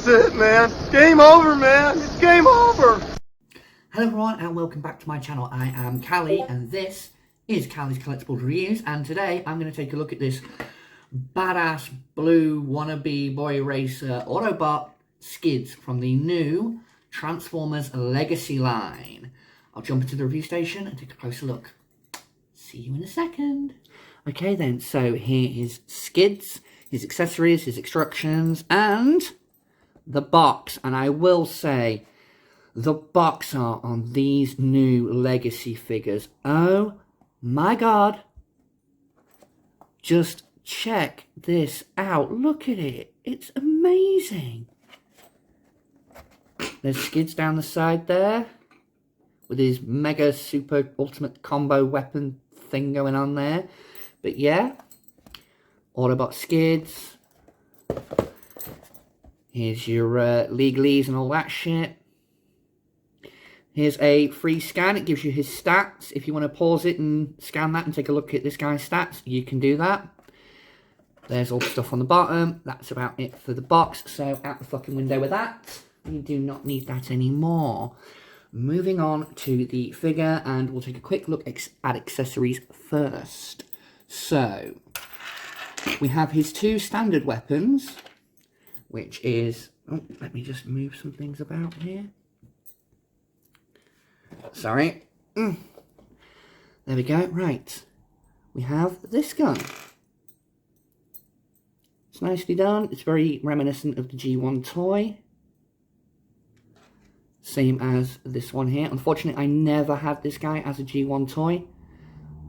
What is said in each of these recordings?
That's it, man. Game over, man. It's game over. Hello everyone and welcome back to my channel. I am Callie and this is Callie's Collectibles Reviews, and today I'm going to take a look at this badass blue wannabe boy racer Autobot Skids from the new Transformers Legacy line. I'll jump into the review station and take a closer look. See you in a second. Okay then, so here is Skids, his accessories, his instructions, and the box. And I will say, the box art on these new Legacy figures, oh my god. Just check this out. Look at it. It's amazing. There's Skids down the side there with his mega super ultimate combo weapon thing going on there. But yeah, Autobot Skids. Here's your legalese and all that shit. Here's a free scan. It gives you his stats. If you want to pause it and scan that and take a look at this guy's stats, you can do that. There's all the stuff on the bottom. That's about it for the box. So out the fucking window with that. You do not need that anymore. Moving on to the figure, and we'll take a quick look at accessories first. So we have his two standard weapons, which is... Oh, let me just move some things about here. Sorry. There we go. Right. We have this gun. It's nicely done. It's very reminiscent of the G1 toy. Same as this one here. Unfortunately, I never had this guy as a G1 toy,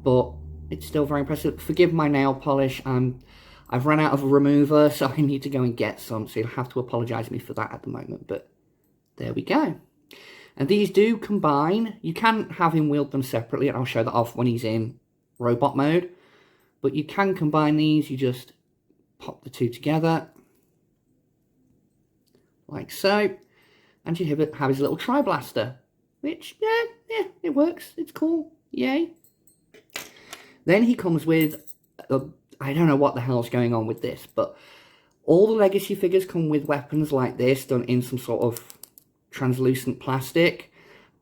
but it's still very impressive. Forgive my nail polish. I've run out of a remover, so I need to go and get some. So you'll have to apologise to me for that at the moment. But there we go. And these do combine. You can have him wield them separately, and I'll show that off when he's in robot mode. But you can combine these. You just pop the two together, like so. And you have his little tri-blaster, which, yeah, it works. It's cool. Yay. Then he comes with, I don't know what the hell's going on with this, but all the Legacy figures come with weapons like this, done in some sort of translucent plastic.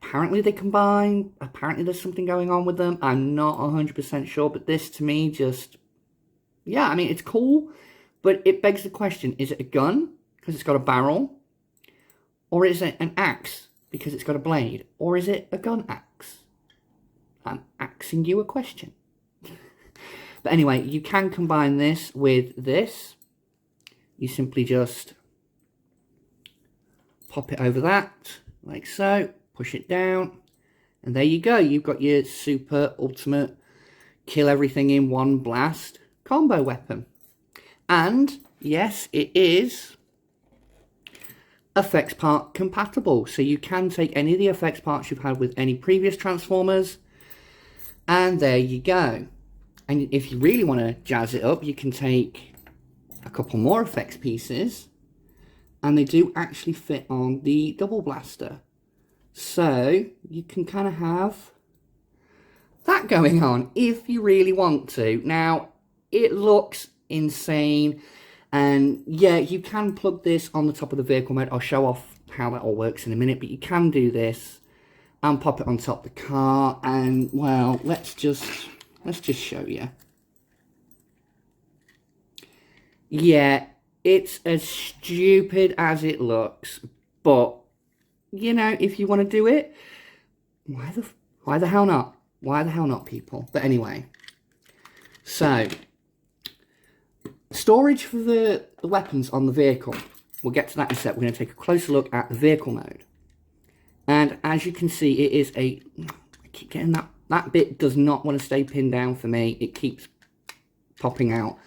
Apparently they combine. Apparently there's something going on with them. I'm not 100% sure, but this to me just, yeah, I mean, it's cool, but it begs the question, is it a gun? Because it's got a barrel. Or is it an axe, because it's got a blade? Or is it a gun axe? I'm asking you a question. But anyway, you can combine this with this. You simply just pop it over that, like so. Push it down. And there you go. You've got your super ultimate kill everything in one blast combo weapon. And yes, it is effects part compatible, so you can take any of the effects parts you've had with any previous Transformers, and there you go. And if you really want to jazz it up, you can take a couple more effects pieces, and they do actually fit on the double blaster, so you can kind of have that going on if you really want to. Now it looks insane. And yeah, you can plug this on the top of the vehicle mode. I'll show off how that all works in a minute, but you can do this and pop it on top of the car. And well, let's just show you. Yeah, it's as stupid as it looks, but you know, if you want to do it, why the hell not? Why the hell not, people? But anyway, so storage for the weapons on the vehicle. We'll get to that in a sec. We're going to take a closer look at the vehicle mode. And as you can see, it is a... I keep getting that bit does not want to stay pinned down for me. It keeps popping out.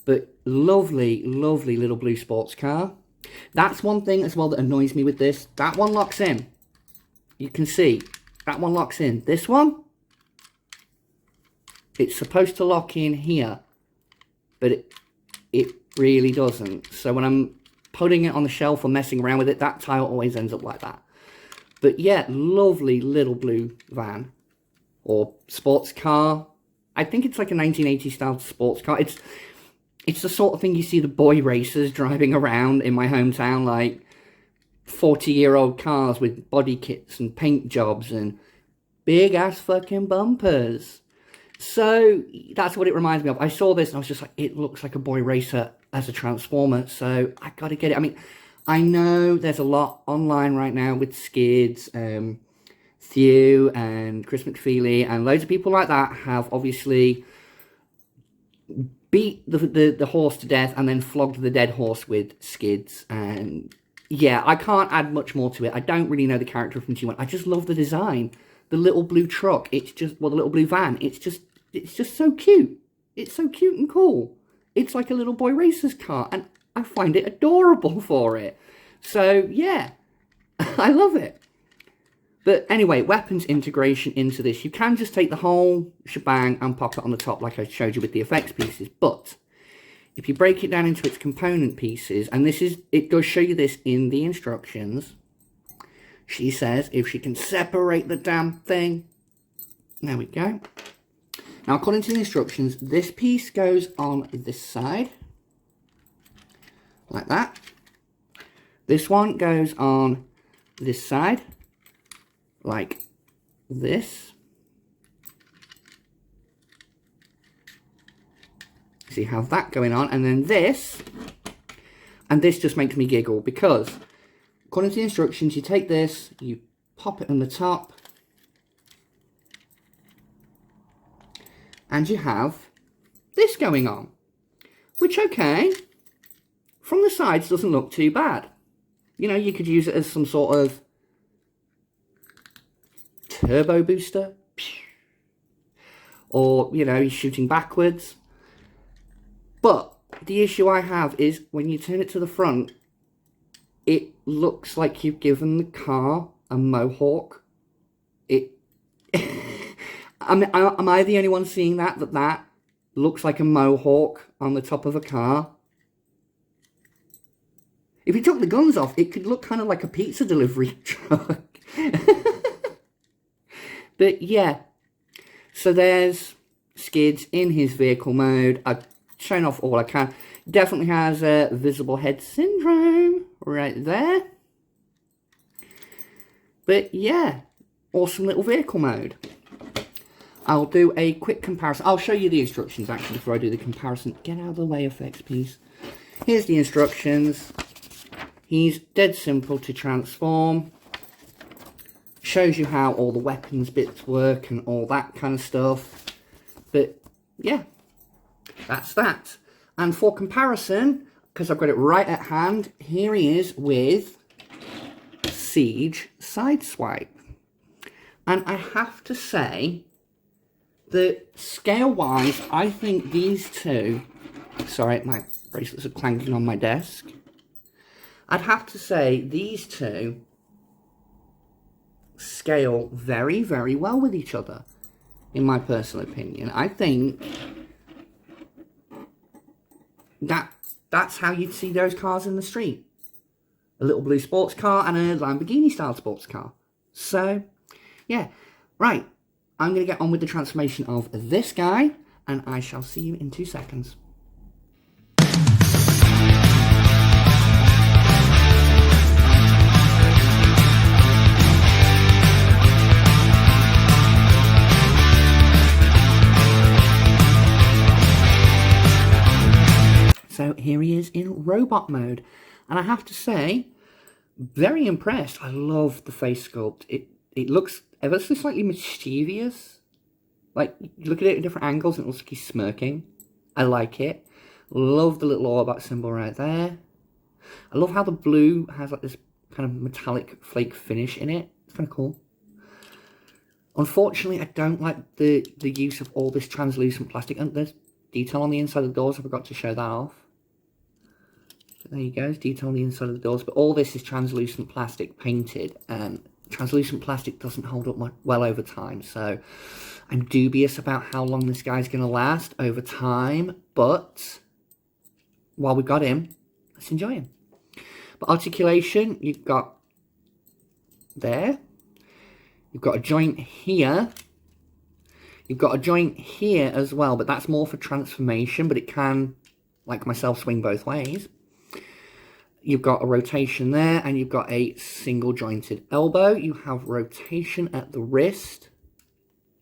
But lovely, lovely little blue sports car. That's one thing as well that annoys me with this. That one locks in. You can see, that one locks in. This one, it's supposed to lock in here. But it really doesn't. So when I'm putting it on the shelf or messing around with it, that tile always ends up like that. But yeah, lovely little blue van or sports car. I think it's like a 1980s style sports car. It's the sort of thing you see the boy racers driving around in my hometown, like 40-year-old cars with body kits and paint jobs and big ass fucking bumpers. So that's what it reminds me of. I saw this and I was just like, it looks like a boy racer as a Transformer, so I gotta get it. I mean, I know there's a lot online right now with Skids, Thew and Chris McFeely, and loads of people like that have obviously beat the horse to death and then flogged the dead horse with Skids. And yeah, I can't add much more to it. I don't really know the character from G1. I just love the design. The little blue truck, it's just, well, the little blue van, it's just so cute. It's so cute and cool. It's like a little boy racer's car, and I find it adorable for it. So, yeah, I love it. But anyway, weapons integration into this. You can just take the whole shebang and pop it on the top like I showed you with the effects pieces. But if you break it down into its component pieces, and it does show you this in the instructions. She says if she can separate the damn thing. There we go. Now, according to the instructions, this piece goes on this side. Like that. This one goes on this side. Like this. So you have that going on. And then this. And this just makes me giggle because according to the instructions, you take this, you pop it on the top, and you have this going on. Which, okay, from the sides doesn't look too bad. You know, you could use it as some sort of turbo booster. Or, you know, you're shooting backwards. But the issue I have is when you turn it to the front, it looks like you've given the car a mohawk. Am I the only one seeing that looks like a mohawk on the top of a car? If you took the guns off, it could look kind of like a pizza delivery truck. But yeah, so there's Skids in his vehicle mode. I've shown off all I can. Definitely has a visible head syndrome right there. But yeah, awesome little vehicle mode. I'll do a quick comparison. I'll show you the instructions actually before I do the comparison. Get out of the way, effects piece. Here's the instructions. He's dead simple to transform. Shows you how all the weapons bits work and all that kind of stuff. But yeah, that's that. And for comparison, because I've got it right at hand, here he is with Siege Sideswipe. And I have to say that scale-wise, I think these two... Sorry, my bracelets are clanking on my desk. I'd have to say these two scale very, very well with each other, in my personal opinion. I think that's how you'd see those cars in the street. A little blue sports car and a Lamborghini-style sports car. So, yeah. Right. I'm going to get on with the transformation of this guy, and I shall see you in 2 seconds. So here he is in robot mode. And I have to say, very impressed. I love the face sculpt. It looks ever so slightly mischievous. Like, you look at it at different angles and it looks like he's smirking. I like it. Love the little Autobot symbol right there. I love how the blue has like this kind of metallic flake finish in it. It's kind of cool. Unfortunately, I don't like the use of all this translucent plastic. And there's detail on the inside of the doors. I forgot to show that off. There you go, there's detail on the inside of the doors. But all this is translucent plastic painted. Translucent plastic doesn't hold up well over time. So I'm dubious about how long this guy's going to last over time. But while we've got him, let's enjoy him. But articulation, you've got there. You've got a joint here. You've got a joint here as well. But that's more for transformation. But it can like myself, swing both ways. You've got a rotation there, and you've got a single jointed elbow. You have rotation at the wrist,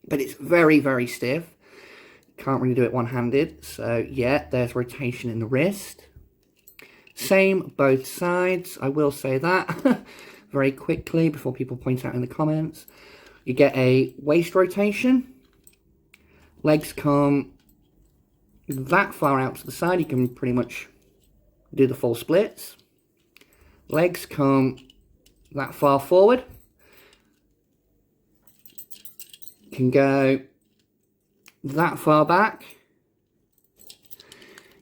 but it's very, very stiff. Can't really do it one-handed. So yeah, there's rotation in the wrist. Same both sides, I will say that very quickly before people point out in the comments. You get a waist rotation. Legs come that far out to the side, you can pretty much do the full splits. Legs come that far forward. You can go that far back.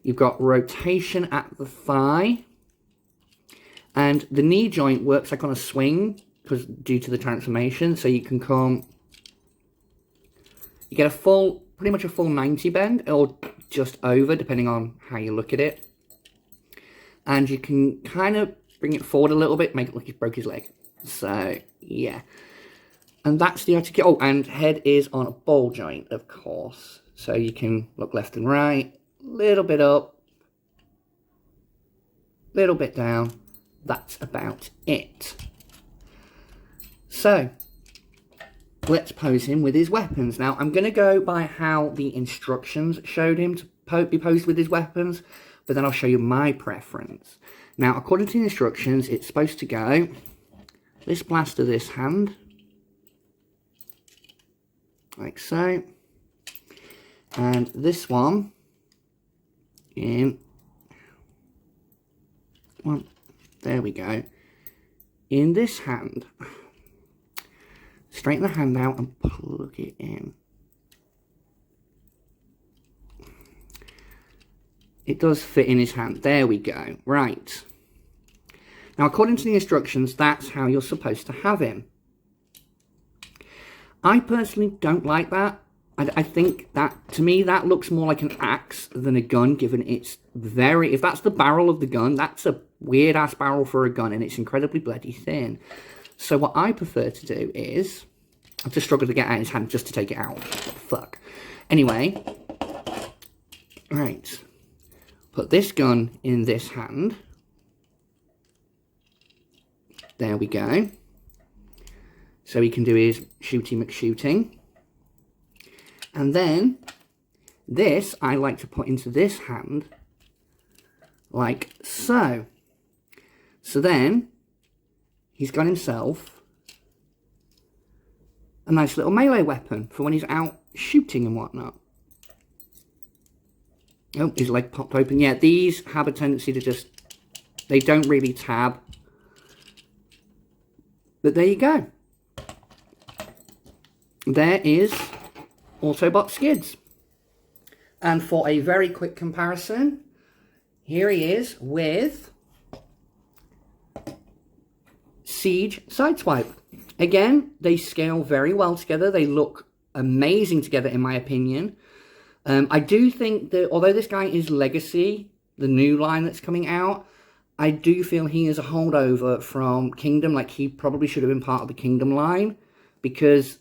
You've got rotation at the thigh. And the knee joint works like on a swing because due to the transformation. So you can come, you get a full, pretty much a full 90 bend or just over depending on how you look at it. And you can kind of bring it forward a little bit, make it look like he broke his leg. So, yeah. And that's the articulation. Oh, and head is on a ball joint, of course. So you can look left and right, little bit up, little bit down. That's about it. So, let's pose him with his weapons. Now, I'm going to go by how the instructions showed him to be posed with his weapons, but then I'll show you my preference. Now, according to the instructions, it's supposed to go this blaster, this hand, like so, and this one in, well, there we go, in this hand. Straighten the hand out and plug it in. It does fit in his hand. There we go. Right. Now, according to the instructions, that's how you're supposed to have him. I personally don't like that. I think that, to me, that looks more like an axe than a gun, given it's very... If that's the barrel of the gun, that's a weird-ass barrel for a gun, and it's incredibly bloody thin. So what I prefer to do is... I've just struggled to get out his hand just to take it out. Fuck. Anyway. Right. Put this gun in this hand. There we go. So he can do his shooty McShooting. And then, this I like to put into this hand. Like so. So then, he's got himself a nice little melee weapon for when he's out shooting and whatnot. Oh, his leg popped open. Yeah, these have a tendency to just... They don't really tab. But there you go. There is Autobot Skids. And for a very quick comparison, here he is with Siege Sideswipe. Again, they scale very well together. They look amazing together, in my opinion. I do think that, although this guy is Legacy, the new line that's coming out, I do feel he is a holdover from Kingdom. Like, he probably should have been part of the Kingdom line. Because,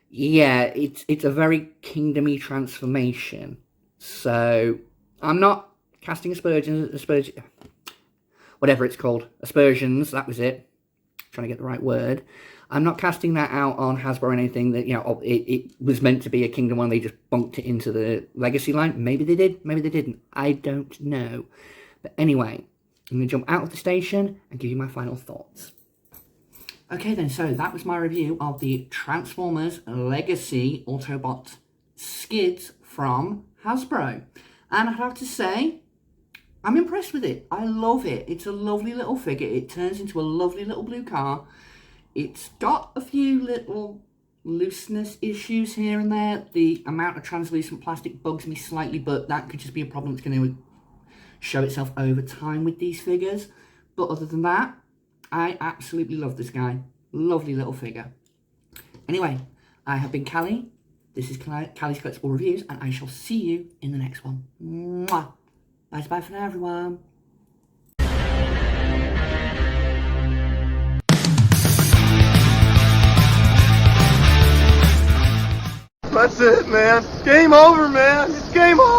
yeah, it's a very Kingdom-y transformation. So, I'm not casting aspersions, whatever it's called. Aspersions, that was it. Trying to get the right word. I'm not casting that out on Hasbro or anything that, you know, it was meant to be a Kingdom one. They just bunked it into the Legacy line. Maybe they did, maybe they didn't. I don't know. But anyway, I'm going to jump out of the station and give you my final thoughts. Okay then, so that was my review of the Transformers Legacy Autobot Skids from Hasbro. And I have to say, I'm impressed with it. I love it. It's a lovely little figure. It turns into a lovely little blue car. It's got a few little looseness issues here and there. The amount of translucent plastic bugs me slightly, but that could just be a problem that's going to show itself over time with these figures. But other than that, I absolutely love this guy. Lovely little figure. Anyway, I have been Callie. This is Callie's Collectible Reviews, and I shall see you in the next one. Mwah! Bye for now, everyone. That's it, man. Game over, man. It's game over.